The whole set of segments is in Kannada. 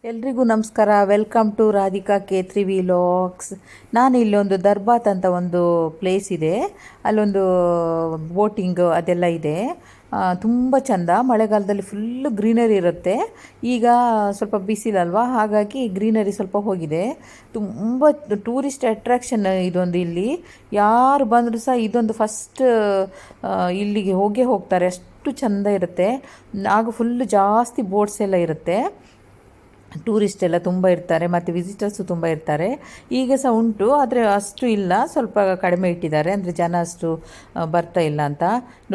ಎಲ್ರಿಗೂ ನಮಸ್ಕಾರ. Welcome to Radhika Ketri vlogs. ನಾನು ಇಲ್ಲೊಂದು ದರ್ಬಾತ್ ಅಂತ ಒಂದು ಪ್ಲೇಸ್ ಇದೆ, ಅಲ್ಲೊಂದು ಬೋಟಿಂಗ್ ಅದೆಲ್ಲ ಇದೆ. ತುಂಬ ಚೆಂದ. ಮಳೆಗಾಲದಲ್ಲಿ ಫುಲ್ಲು ಗ್ರೀನರಿ ಇರುತ್ತೆ. ಈಗ ಸ್ವಲ್ಪ ಬಿಸಿಲಲ್ವಾ, ಹಾಗಾಗಿ ಗ್ರೀನರಿ ಸ್ವಲ್ಪ ಹೋಗಿದೆ. ತುಂಬ ಟೂರಿಸ್ಟ್ ಅಟ್ರಾಕ್ಷನ್ ಇದೊಂದು. ಇಲ್ಲಿ ಯಾರು ಬಂದರೂ ಸಹ ಇದೊಂದು ಫಸ್ಟ್ ಇಲ್ಲಿಗೆ ಹೋಗ್ತಾರೆ. ಅಷ್ಟು ಚೆಂದ ಇರುತ್ತೆ. ಆಗ ಫುಲ್ಲು ಜಾಸ್ತಿ ಬೋಟ್ಸ್ ಎಲ್ಲ ಇರುತ್ತೆ. ಟೂರಿಸ್ಟ್ ಎಲ್ಲ ತುಂಬ ಇರ್ತಾರೆ ಮತ್ತು ವಿಸಿಟರ್ಸು ತುಂಬ ಇರ್ತಾರೆ. ಈಗ ಸಹ ಉಂಟು, ಆದರೆ ಅಷ್ಟು ಇಲ್ಲ, ಸ್ವಲ್ಪ ಕಡಿಮೆ ಇಟ್ಟಿದ್ದಾರೆ. ಅಂದರೆ ಜನ ಅಷ್ಟು ಬರ್ತಾ ಇಲ್ಲ ಅಂತ.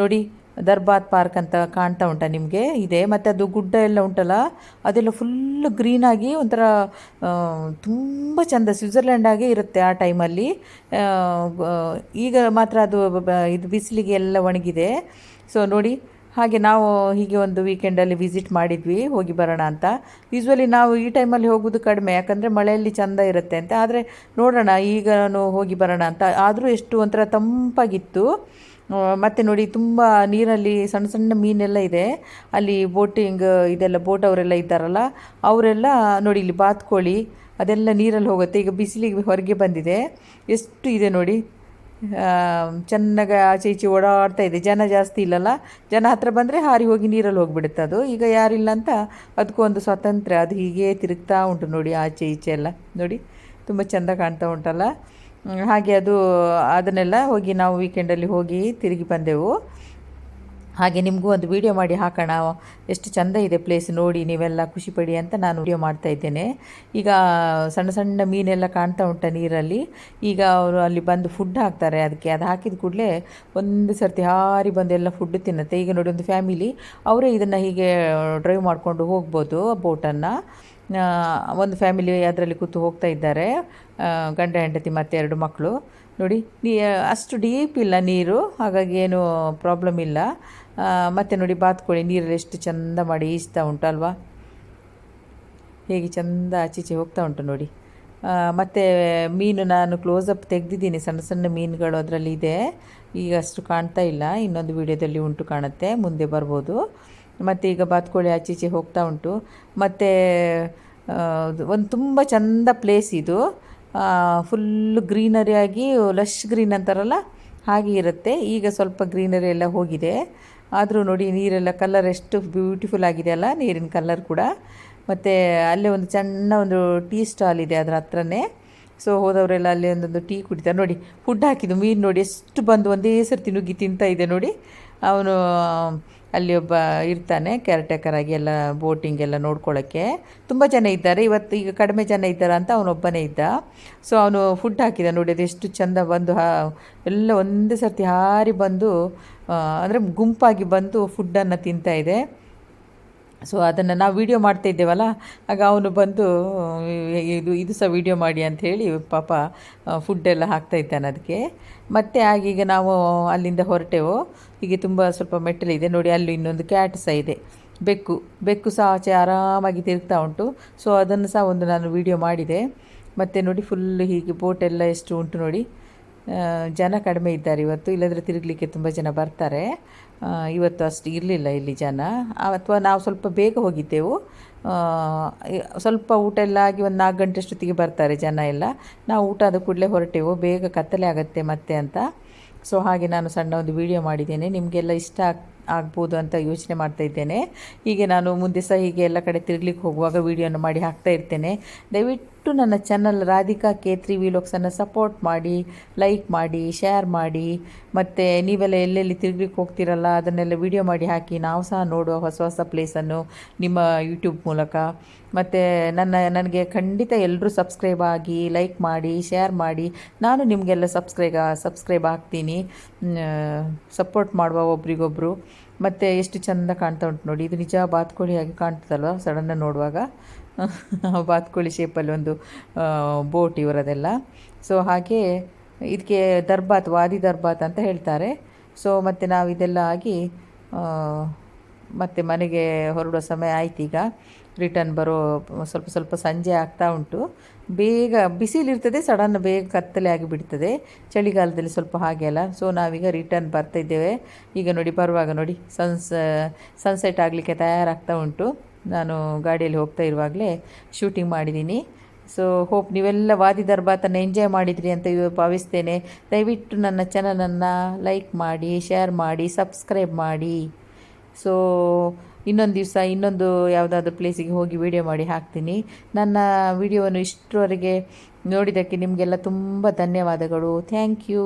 ನೋಡಿ, ದರ್ಬಾತ್ ಪಾರ್ಕ್ ಅಂತ ಕಾಣ್ತಾ ಉಂಟಾ ನಿಮಗೆ? ಇದೆ. ಮತ್ತು ಅದು ಗುಡ್ಡ ಎಲ್ಲ ಉಂಟಲ್ಲ, ಅದೆಲ್ಲ ಫುಲ್ಲು ಗ್ರೀನಾಗಿ ಒಂಥರ ತುಂಬ ಚೆಂದ, ಸ್ವಿಟ್ಜರ್ಲ್ಯಾಂಡ್ ಆಗೇ ಇರುತ್ತೆ ಆ ಟೈಮಲ್ಲಿ. ಈಗ ಮಾತ್ರ ಅದು ಇದು ಬಿಸಿಲಿಗೆ ಎಲ್ಲ ಒಣಗಿದೆ. ಸೊ ನೋಡಿ, ಹಾಗೆ ನಾವು ಹೀಗೆ ಒಂದು ವೀಕೆಂಡಲ್ಲಿ ವಿಸಿಟ್ ಮಾಡಿದ್ವಿ, ಹೋಗಿ ಬರೋಣ ಅಂತ. ಯೂಶ್ವಲಿ ನಾವು ಈ ಟೈಮಲ್ಲಿ ಹೋಗೋದು ಕಡಿಮೆ, ಯಾಕಂದರೆ ಮಳೆಯಲ್ಲಿ ಚೆಂದ ಇರುತ್ತೆ ಅಂತ. ಆದರೆ ನೋಡೋಣ, ಈಗ ಹೋಗಿ ಬರೋಣ ಅಂತ. ಆದರೂ ಎಷ್ಟು ಒಂಥರ ತಂಪಾಗಿತ್ತು. ಮತ್ತು ನೋಡಿ, ತುಂಬ ನೀರಲ್ಲಿ ಸಣ್ಣ ಸಣ್ಣ ಮೀನೆಲ್ಲ ಇದೆ. ಅಲ್ಲಿ ಬೋಟಿಂಗ್ ಇದೆಲ್ಲ ಬೋಟ್ ಅವರೆಲ್ಲ ಇದ್ದಾರಲ್ಲ, ಅವರೆಲ್ಲ ನೋಡಿ, ಇಲ್ಲಿ ಬಾತುಕೋಳಿ ಅದೆಲ್ಲ ನೀರಲ್ಲಿ ಹೋಗುತ್ತೆ. ಈಗ ಬಿಸಿಲಿಗೆ ಹೊರಗೆ ಬಂದಿದೆ, ಎಷ್ಟು ಇದೆ ನೋಡಿ. ಚೆನ್ನಾಗಿ ಆಚೆ ಈಚೆ ಓಡಾಡ್ತಾ ಇದೆ. ಜನ ಜಾಸ್ತಿ ಇಲ್ಲಲ್ಲ, ಜನ ಹತ್ರ ಬಂದರೆ ಹಾರಿ ಹೋಗಿ ನೀರಲ್ಲಿ ಹೋಗಿಬಿಡುತ್ತೆ ಅದು. ಈಗ ಯಾರಿಲ್ಲ ಅಂತ ಅದಕ್ಕೂ ಒಂದು ಸ್ವಾತಂತ್ರ್ಯ, ಅದು ಹೀಗೆ ತಿರುಗ್ತಾ ಉಂಟು ನೋಡಿ, ಆಚೆ ಈಚೆ ಎಲ್ಲ ನೋಡಿ, ತುಂಬ ಚೆಂದ ಕಾಣ್ತಾ ಉಂಟಲ್ಲ. ಹಾಗೆ ಅದನ್ನೆಲ್ಲ ಹೋಗಿ ನಾವು ವೀಕೆಂಡಲ್ಲಿ ಹೋಗಿ ತಿರುಗಿ ಬಂದೆವು. ಹಾಗೆ ನಿಮಗೂ ಒಂದು ವಿಡಿಯೋ ಮಾಡಿ ಹಾಕೋಣ, ಎಷ್ಟು ಚೆಂದ ಇದೆ ಪ್ಲೇಸ್ ನೋಡಿ, ನೀವೆಲ್ಲ ಖುಷಿಪಡಿ ಅಂತ ನಾನು ವಿಡಿಯೋ ಮಾಡ್ತಾ ಇದ್ದೇನೆ. ಈಗ ಸಣ್ಣ ಸಣ್ಣ ಮೀನೆಲ್ಲ ಕಾಣ್ತಾ ಉಂಟ ನೀರಲ್ಲಿ. ಈಗ ಅವರು ಅಲ್ಲಿ ಬಂದು ಫುಡ್ ಹಾಕ್ತಾರೆ ಅದಕ್ಕೆ. ಅದು ಹಾಕಿದ ಕೂಡಲೇ ಒಂದು ಸರ್ತಿ ಹಾರಿ ಬಂದು ಎಲ್ಲ ಫುಡ್ ತಿನ್ನುತ್ತೆ. ಈಗ ನೋಡಿ, ಒಂದು ಫ್ಯಾಮಿಲಿ ಅವರೇ ಇದನ್ನು ಹೀಗೆ ಡ್ರೈವ್ ಮಾಡಿಕೊಂಡು ಹೋಗ್ಬೋದು ಬೋಟನ್ನು. ಒಂದು ಫ್ಯಾಮಿಲಿ ಅದರಲ್ಲಿ ಕೂತು ಹೋಗ್ತಾ ಇದ್ದಾರೆ, ಗಂಡ ಹೆಂಡತಿ ಮತ್ತು 2 ಮಕ್ಕಳು. ನೋಡಿ, ಅಷ್ಟು ಡೀಪ್ ಇಲ್ಲ ನೀರು, ಹಾಗಾಗಿ ಏನು ಪ್ರಾಬ್ಲಮ್ ಇಲ್ಲ. ಮತ್ತು ನೋಡಿ, ಬಾತುಕೋಳಿ ನೀರಲ್ಲಿ ಎಷ್ಟು ಚೆಂದ ಮಾಡಿ ಈಜ್ತಾ ಉಂಟು ಅಲ್ವಾ, ಹೇಗೆ ಚೆಂದ ಆಚೀಚೆ ಹೋಗ್ತಾ ಉಂಟು ನೋಡಿ. ಮತ್ತು ಮೀನು ನಾನು ಕ್ಲೋಸಪ್ ತೆಗೆದಿದ್ದೀನಿ, ಸಣ್ಣ ಸಣ್ಣ ಮೀನುಗಳು ಅದರಲ್ಲಿ ಇದೆ. ಈಗ ಅಷ್ಟು ಕಾಣ್ತಾ ಇಲ್ಲ, ಇನ್ನೊಂದು ವಿಡಿಯೋದಲ್ಲಿ ಉಂಟು, ಕಾಣುತ್ತೆ, ಮುಂದೆ ಬರ್ಬೋದು. ಮತ್ತು ಈಗ ಬಾತುಕೋಳಿ ಆಚೀಚೆ ಹೋಗ್ತಾ ಉಂಟು. ಮತ್ತು ಒಂದು ತುಂಬ ಚೆಂದ ಪ್ಲೇಸ್ ಇದು. ಫುಲ್ಲು ಗ್ರೀನರಿಯಾಗಿ, ಲಶ್ ಗ್ರೀನ್ ಅಂತಾರಲ್ಲ ಹಾಗೆ ಇರುತ್ತೆ. ಈಗ ಸ್ವಲ್ಪ ಗ್ರೀನರಿ ಎಲ್ಲ ಹೋಗಿದೆ, ಆದರೂ ನೋಡಿ ನೀರೆಲ್ಲ ಕಲರ್ ಎಷ್ಟು ಬ್ಯೂಟಿಫುಲ್ ಆಗಿದೆ ಅಲ್ಲ, ನೀರಿನ ಕಲರ್ ಕೂಡ. ಮತ್ತು ಅಲ್ಲೇ ಒಂದು ಸಣ್ಣ ಒಂದು ಟೀ ಸ್ಟಾಲ್ ಇದೆ ಅದರ ಹತ್ರನೇ. ಸೊ ಹೋದವರೆಲ್ಲ ಅಲ್ಲಿ ಒಂದೊಂದು ಟೀ ಕುಡಿತಾರೆ. ನೋಡಿ, ಫುಡ್ ಹಾಕಿದ್ದು ಮೀನು ನೋಡಿ ಎಷ್ಟು ಬಂದು ಒಂದೇ ಸರ್ತಿ ನುಗ್ಗಿ ತಿಂತಾ ಇದೆ ನೋಡಿ. ಅವನು ಅಲ್ಲಿ ಒಬ್ಬ ಇರ್ತಾನೆ ಕೇರ್ಟೇಕರ್ ಆಗಿ, ಎಲ್ಲ ಬೋಟಿಂಗ್ ಎಲ್ಲ ನೋಡ್ಕೊಳ್ಳೋಕ್ಕೆ. ತುಂಬ ಜನ ಇದ್ದಾರೆ ಇವತ್ತು, ಈಗ ಕಡಿಮೆ ಜನ ಇದ್ದಾರೆ ಅಂತ ಅವನೊಬ್ಬನೇ ಇದ್ದ. ಸೊ ಅವನು ಫುಡ್ ಹಾಕಿದ ನೋಡಿ, ಅದು ಎಷ್ಟು ಚೆಂದ ಬಂದು ಎಲ್ಲ ಒಂದೇ ಸರ್ತಿ ಹಾರಿ ಬಂದು, ಅಂದರೆ ಗುಂಪಾಗಿ ಬಂದು ಫುಡ್ಡನ್ನು ತಿಂತಾ ಇದೆ. ಸೊ ಅದನ್ನು ನಾವು ವೀಡಿಯೋ ಮಾಡ್ತಾ ಇದ್ದೇವಲ್ಲ, ಆಗ ಅವನು ಬಂದು ಇದು ಸಹ ವೀಡಿಯೋ ಮಾಡಿ ಅಂಥೇಳಿ ಪಾಪ ಫುಡ್ಡೆಲ್ಲ ಹಾಕ್ತಾಯಿದ್ದಾನೆ ಅದಕ್ಕೆ. ಮತ್ತು ಆಗೀಗ ನಾವು ಅಲ್ಲಿಂದ ಹೊರಟೆವು. ಹೀಗೆ ತುಂಬ ಸ್ವಲ್ಪ ಮೆಟ್ಟಲಿದೆ ನೋಡಿ, ಅಲ್ಲಿ ಇನ್ನೊಂದು ಕ್ಯಾಟ್ ಸಹ ಇದೆ, ಬೆಕ್ಕು ಸಹ ಆಚೆ ಆರಾಮಾಗಿ ತಿರುಗ್ತಾ ಉಂಟು. ಸೊ ಅದನ್ನು ಸಹ ಒಂದು ನಾನು ವೀಡಿಯೋ ಮಾಡಿದೆ. ಮತ್ತು ನೋಡಿ, ಫುಲ್ಲು ಹೀಗೆ ಬೋಟೆಲ್ಲ ಎಷ್ಟು ಉಂಟು ನೋಡಿ. ಜನ ಕಡಿಮೆ ಇದ್ದಾರೆ ಇವತ್ತು, ಇಲ್ಲಂದರೆ ತಿರುಗಲಿಕ್ಕೆ ತುಂಬ ಜನ ಬರ್ತಾರೆ. ಇವತ್ತು ಅಷ್ಟು ಇರಲಿಲ್ಲ ಇಲ್ಲಿ ಜನ, ಅಥವಾ ನಾವು ಸ್ವಲ್ಪ ಬೇಗ ಹೋಗಿದ್ದೆವು. ಸ್ವಲ್ಪ ಊಟ ಎಲ್ಲ ಆಗಿ ಒಂದು 4 ಗಂಟೆ ಅಷ್ಟೊತ್ತಿಗೆ ಬರ್ತಾರೆ ಜನ ಎಲ್ಲ. ನಾವು ಊಟ ಆದ ಕೂಡಲೇ ಹೊರಟೆವು, ಬೇಗ ಕತ್ತಲೆ ಆಗುತ್ತೆ ಮತ್ತೆ ಅಂತ. ಸೊ ಹಾಗೆ ನಾನು ಸಣ್ಣ ಒಂದು ವಿಡಿಯೋ ಮಾಡಿದ್ದೇನೆ, ನಿಮಗೆಲ್ಲ ಇಷ್ಟ ಆಗ್ಬೋದು ಅಂತ ಯೋಚನೆ ಮಾಡ್ತಾ ಇದ್ದೇನೆ. ಹೀಗೆ ನಾನು ಮುಂದೆ ಸಹ ಹೀಗೆ ಎಲ್ಲ ಕಡೆ ತಿರುಗ್ಲಿಕ್ಕೆ ಹೋಗುವಾಗ ವೀಡಿಯೋನ ಮಾಡಿ ಹಾಕ್ತಾ ಇರ್ತೇನೆ. ದಯವಿಟ್ಟು ನನ್ನ ಚಾನಲ್ ರಾಧಿಕಾ ಕೇತ್ರಿ ವಿಲಾಗ್ಸನ್ನು ಸಪೋರ್ಟ್ ಮಾಡಿ, ಲೈಕ್ ಮಾಡಿ, ಶೇರ್ ಮಾಡಿ. ಮತ್ತು ನೀವೆಲ್ಲ ಎಲ್ಲೆಲ್ಲಿ ತಿರುಗ್ಲಿಕ್ಕೆ ಹೋಗ್ತಿರಲ್ಲ ಅದನ್ನೆಲ್ಲ ವೀಡಿಯೋ ಮಾಡಿ ಹಾಕಿ, ನಾವು ಸಹ ನೋಡುವ ಹೊಸ ಹೊಸ ಪ್ಲೇಸನ್ನು ನಿಮ್ಮ ಯೂಟ್ಯೂಬ್ ಮೂಲಕ. ಮತ್ತು ನನಗೆ ಖಂಡಿತ ಎಲ್ಲರೂ ಸಬ್ಸ್ಕ್ರೈಬ್ ಆಗಿ, ಲೈಕ್ ಮಾಡಿ, ಶೇರ್ ಮಾಡಿ. ನಾನು ನಿಮಗೆಲ್ಲ ಸಬ್ಸ್ಕ್ರೈಬ್ ಆಗ್ತೀನಿ, ಸಪೋರ್ಟ್ ಮಾಡುವ ಒಬ್ರಿಗೊಬ್ಬರು. ಮತ್ತು ಎಷ್ಟು ಚೆಂದ ಕಾಣ್ತಾ ಉಂಟು ನೋಡಿ, ಇದು ನಿಜ ಬಾತುಕೋಳಿ ಹಾಗೆ ಕಾಣ್ತದಲ್ವ ಸಡನ್ನ ನೋಡುವಾಗ. ಬಾತುಕೋಳಿ ಶೇಪಲ್ಲಿ ಒಂದು ಬೋಟ್ ಇವರದೆಲ್ಲ. ಸೊ ಹಾಗೆ ಇದಕ್ಕೆ ವಾದಿ ದರ್ಬಾತ್ ಅಂತ ಹೇಳ್ತಾರೆ. ಸೊ ಮತ್ತು ನಾವು ಇದೆಲ್ಲ ಆಗಿ ಮತ್ತು ಮನೆಗೆ ಹೊರಡೋ ಸಮಯ ಆಯ್ತು. ಈಗ ರಿಟರ್ನ್ ಬರೋ ಸ್ವಲ್ಪ ಸಂಜೆ ಆಗ್ತಾ ಉಂಟು. ಬೇಗ ಬಿಸಿಲಿರ್ತದೆ, ಸಡನ್ ಬೇಗ ಕತ್ತಲೆ ಆಗಿಬಿಡ್ತದೆ ಚಳಿಗಾಲದಲ್ಲಿ ಸ್ವಲ್ಪ ಹಾಗೆ ಅಲ್ಲ. ಸೊ ನಾವೀಗ ರಿಟರ್ನ್ ಬರ್ತಾ ಇದ್ದೇವೆ. ಈಗ ನೋಡಿ, ಬರುವಾಗ ನೋಡಿ ಸನ್ಸೆಟ್ ಆಗಲಿಕ್ಕೆ ತಯಾರಾಗ್ತಾ ಉಂಟು. ನಾನು ಗಾಡಿಯಲ್ಲಿ ಹೋಗ್ತಾ ಇರುವಾಗಲೇ ಶೂಟಿಂಗ್ ಮಾಡಿದ್ದೀನಿ. ಸೊ ಹೋಪ್ ನೀವೆಲ್ಲ ವಾದಿ ದರ್ಬಾತನ್ನು ಎಂಜಾಯ್ ಮಾಡಿದ್ರಿ ಅಂತ ಭಾವಿಸ್ತೇನೆ. ದಯವಿಟ್ಟು ನನ್ನ ಚಾನಲನ್ನು ಲೈಕ್ ಮಾಡಿ, ಶೇರ್ ಮಾಡಿ, ಸಬ್ಸ್ಕ್ರೈಬ್ ಮಾಡಿ. ಸೊ ಇನ್ನೊಂದು ದಿವಸ ಇನ್ನೊಂದು ಯಾವುದಾದ್ರೂ ಪ್ಲೇಸಿಗೆ ಹೋಗಿ ವಿಡಿಯೋ ಮಾಡಿ ಹಾಕ್ತೀನಿ. ನನ್ನ ವಿಡಿಯೋವನ್ನು ಇಷ್ಟರವರೆಗೆ ನೋಡಿದ್ದಕ್ಕೆ ನಿಮಗೆಲ್ಲ ತುಂಬ ಧನ್ಯವಾದಗಳು. Thank you.